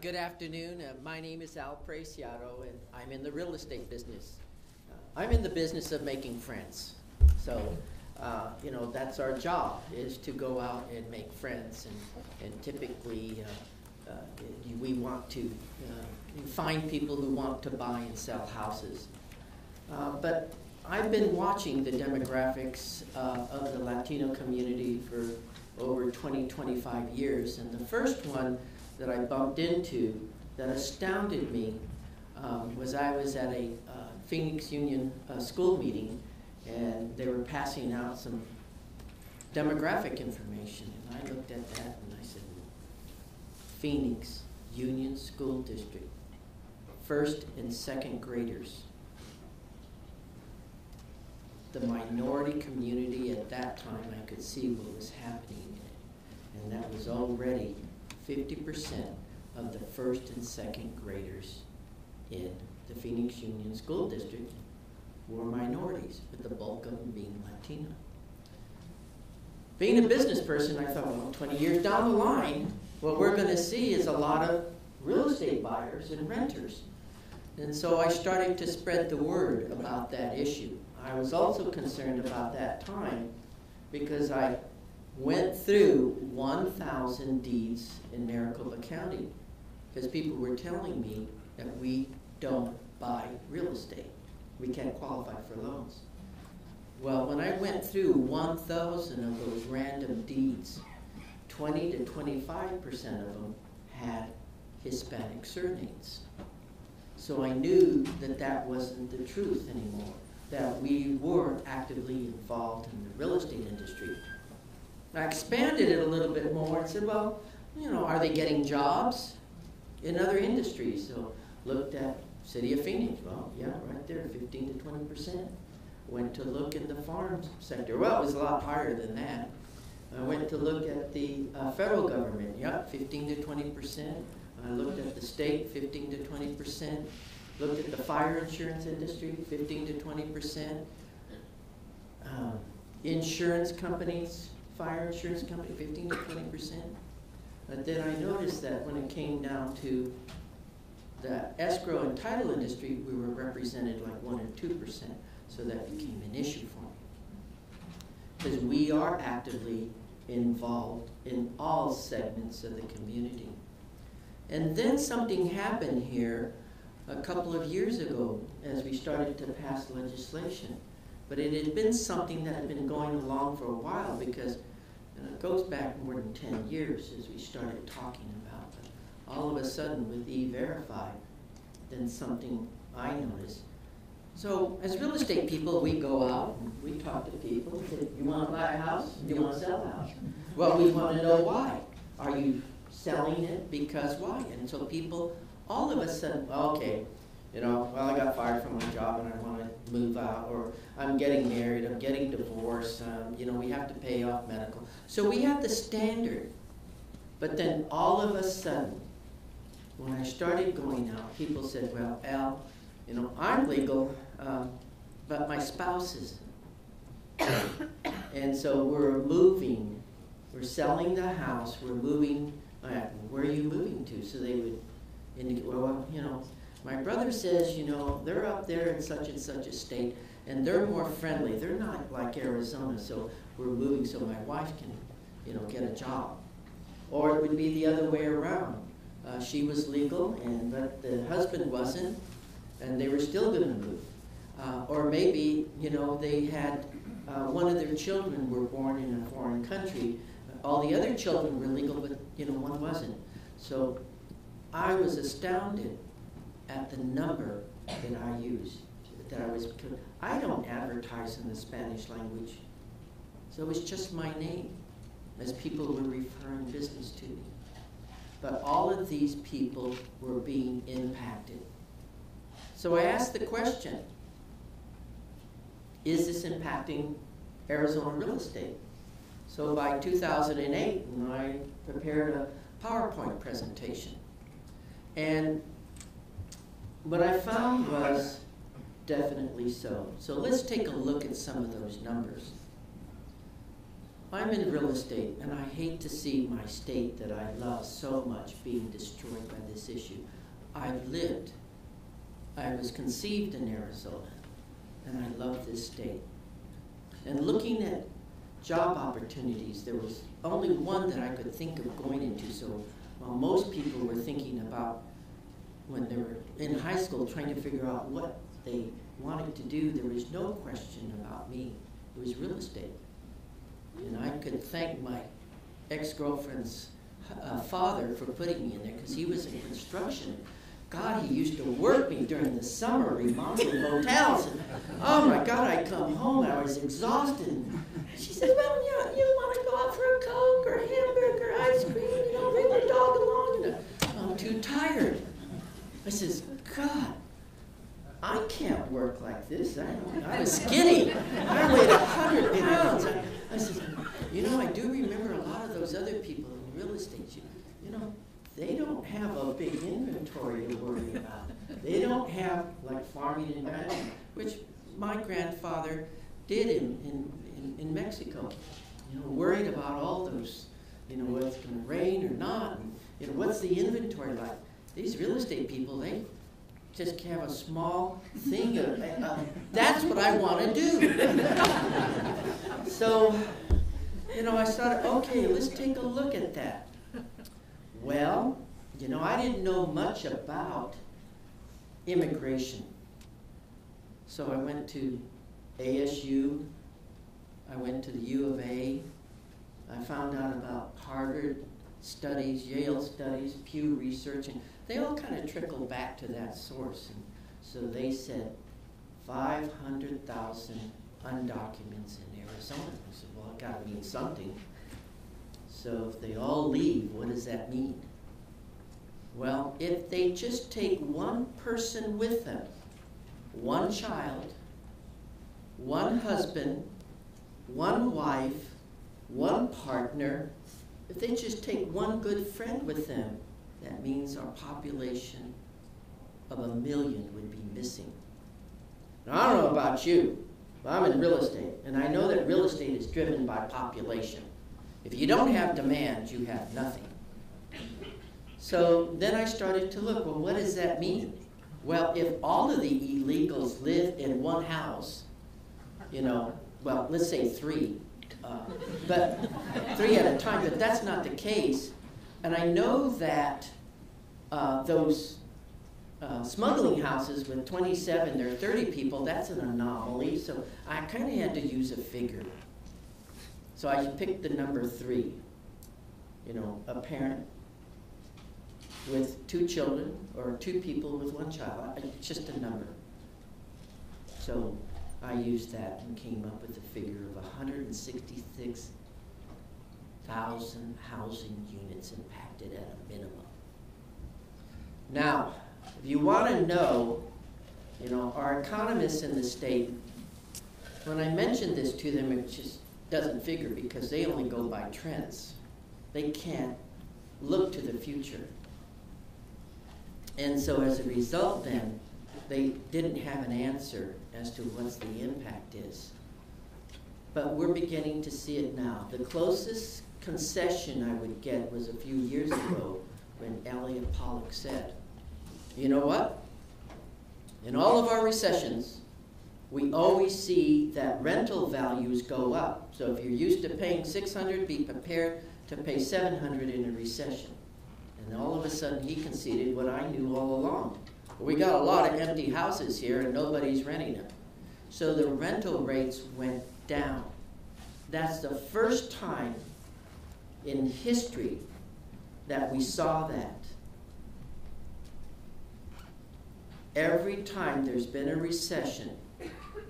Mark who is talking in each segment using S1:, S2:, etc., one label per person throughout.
S1: Good afternoon. My name is Preciado, and I'm in the real estate business. I'm in the business of making friends. So, that's our job, is to go out and make friends. And typically, we want to find people who want to buy and sell houses. But I've been watching the demographics of the Latino community for over 25 years. And the first one that I bumped into that astounded me was I was at a Phoenix Union school meeting, and they were passing out some demographic information. And I looked at that and I said, Phoenix Union School District, first and second graders. The minority community at that time, I could see what was happening, and that was already 50% of the first and second graders in the Phoenix Union School District were minorities, with the bulk of them being Latino. Being a business person, I thought, well, 20 years down the line, what we're going to see is a lot of real estate buyers and renters. And so I started to spread the word about that issue. I was also concerned about that time because I went through 1,000 deeds in Maricopa County because people were telling me that we don't buy real estate. We can't qualify for loans. Well, when I went through 1,000 of those random deeds, 20 to 25% of them had Hispanic surnames. So I knew that that wasn't the truth anymore, that we weren't actively involved in the real estate industry. I expanded it a little bit more and said, well, are they getting jobs in other industries? So looked at City of Phoenix. Well, yeah, right there, 15 to 20%. Went to look in the farm sector. Well, it was a lot higher than that. I went to look at the federal government. Yeah, 15 to 20%. I looked at the state, 15 to 20%. Looked at the fire insurance industry, 15 to 20%. Insurance companies, fire insurance company, 15 to 20%. But then I noticed that when it came down to the escrow and title industry, we were represented like 1 or 2%. So that became an issue for me. Because we are actively involved in all segments of the community. And then something happened here a couple of years ago as we started to pass legislation. But it had been something that had been going along for a while because it goes back more than 10 years as we started talking about it. All of a sudden with E-Verify, then something I noticed. So as real estate people, we go out and we talk to people and say, you want to buy a house? You want to sell a house? Well, we want to know why. Are you selling it because why? And so people all of a sudden, okay, well, I got fired from my job and I want to move out, or I'm getting married, I'm getting divorced, we have to pay off medical. So we have the standard. But then all of a sudden, when I started going out, people said, well, Al, I'm legal, but my spouse isn't. And so we're moving, we're selling the house, we're moving, where are you moving to? So they would indicate, well, my brother says, they're up there in such and such a state, and they're more friendly. They're not like Arizona, so we're moving so my wife can, get a job. Or it would be the other way around. She was legal, but the husband wasn't, and they were still going to move. Or maybe, they had, one of their children were born in a foreign country. All the other children were legal, but, one wasn't. So I was astounded at the number that I used, I don't advertise in the Spanish language. So it was just my name as people were referring business to me. But all of these people were being impacted. So I asked the question, is this impacting Arizona real estate? So by 2008, I prepared a PowerPoint presentation. And what I found was definitely so. So let's take a look at some of those numbers. I'm in real estate, and I hate to see my state that I love so much being destroyed by this issue. I was conceived in Arizona, and I love this state. And looking at job opportunities, there was only one that I could think of going into. So while most people were thinking about when they were in high school trying to figure out what they wanted to do, there was no question about me. It was real estate. And I could thank my ex-girlfriend's father for putting me in there, because he was in construction. God, he used to work me during the summer remodeling hotels. And, oh my God, I'd come home and I was exhausted. She said, well, you want to go out for a Coke or a hamburger, ice cream, bring the dog along. And I'm too tired. I says, God, I can't work like this. I was skinny. I weighed 100 pounds. I said, I do remember a lot of those other people in real estate. They don't have a big inventory to worry about. They don't have, like, farming and ranching, which my grandfather did in Mexico. Worried about all those, whether it's going to rain or not, and what's the inventory like. These real estate people, they just have a small thing of, that's what I want to do. So, I started, okay, let's take a look at that. Well, I didn't know much about immigration. So I went to ASU, I went to the U of A, I found out about Harvard studies, Yale studies, Pew Research, and they all kind of trickle back to that source. And so they said 500,000 undocumented in Arizona. I said, well, it got to mean something. So if they all leave, what does that mean? Well, if they just take one person with them, one child, one husband, one wife, one partner, if they just take one good friend with them, that means our population of 1 million would be missing. Now, I don't know about you, but I'm in real estate, and I know that real estate is driven by population. If you don't have demand, you have nothing. So then I started to look, well, what does that mean? Well, if all of the illegals live in one house, well, let's say 3, but 3 at a time, but that's not the case. And I know that those smuggling houses with 27 or 30 people, that's an anomaly. So I kind of had to use a figure. So I picked the number 3, a parent with 2 children or 2 people with 1 child. It's just a number. So I used that and came up with a figure of 166,000 housing units impacted at a minimum. Now, if you want to know, our economists in the state, when I mentioned this to them, it just doesn't figure because they only go by trends. They can't look to the future. And so as a result then, they didn't have an answer as to what the impact is. But we're beginning to see it now. The closest concession I would get was a few years ago when Elliot Pollock said, you know what? In all of our recessions, we always see that rental values go up. So if you're used to paying $600, be prepared to pay $700 in a recession. And all of a sudden he conceded what I knew all along. We got a lot of empty houses here and nobody's renting them. So the rental rates went down. That's the first time in history that we saw that. Every time there's been a recession,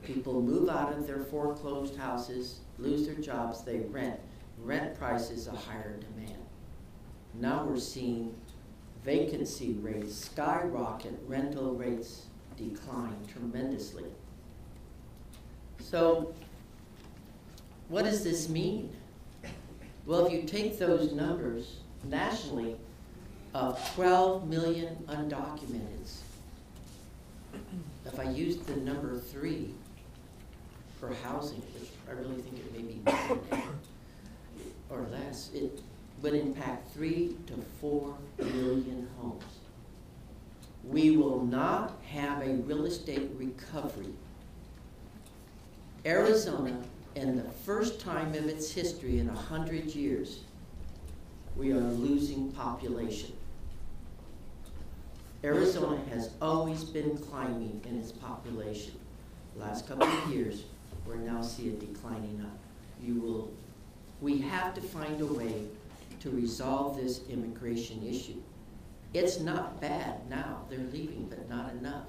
S1: people move out of their foreclosed houses, lose their jobs, they rent. Rent prices a higher demand. Now we're seeing vacancy rates skyrocket, rental rates decline tremendously. So what does this mean? Well, if you take those numbers nationally of 12 million undocumented, if I use the number 3 for housing, which I really think it may be more than that, or less, it would impact 3 to 4 million homes. We will not have a real estate recovery. Arizona, in the first time of its history in 100 years, we are losing population. Arizona has always been climbing in its population. The last couple of years, we're now seeing it declining up. We have to find a way to resolve this immigration issue. It's not bad now, they're leaving, but not enough.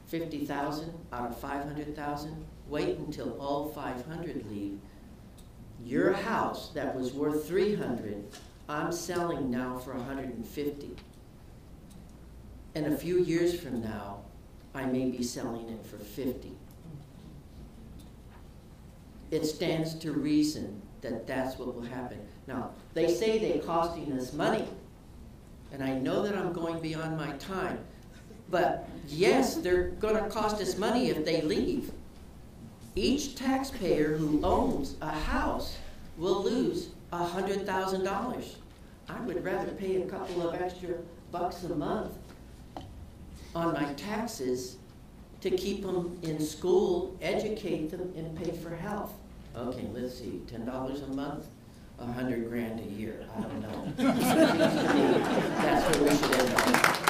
S1: 50,000 out of 500,000, wait until all 500 leave. Your house that was worth 300, I'm selling now for 150. And a few years from now, I may be selling it for 50. It stands to reason that that's what will happen. Now, they say they're costing us money, and I know that I'm going beyond my time, but yes, they're going to cost us money if they leave. Each taxpayer who owns a house will lose $100,000. I would rather pay a couple of extra bucks a month on my taxes to keep them in school, educate them, and pay for health. Okay, let's see, $10 a month, $100 grand a year. I don't know. That's where we should end up.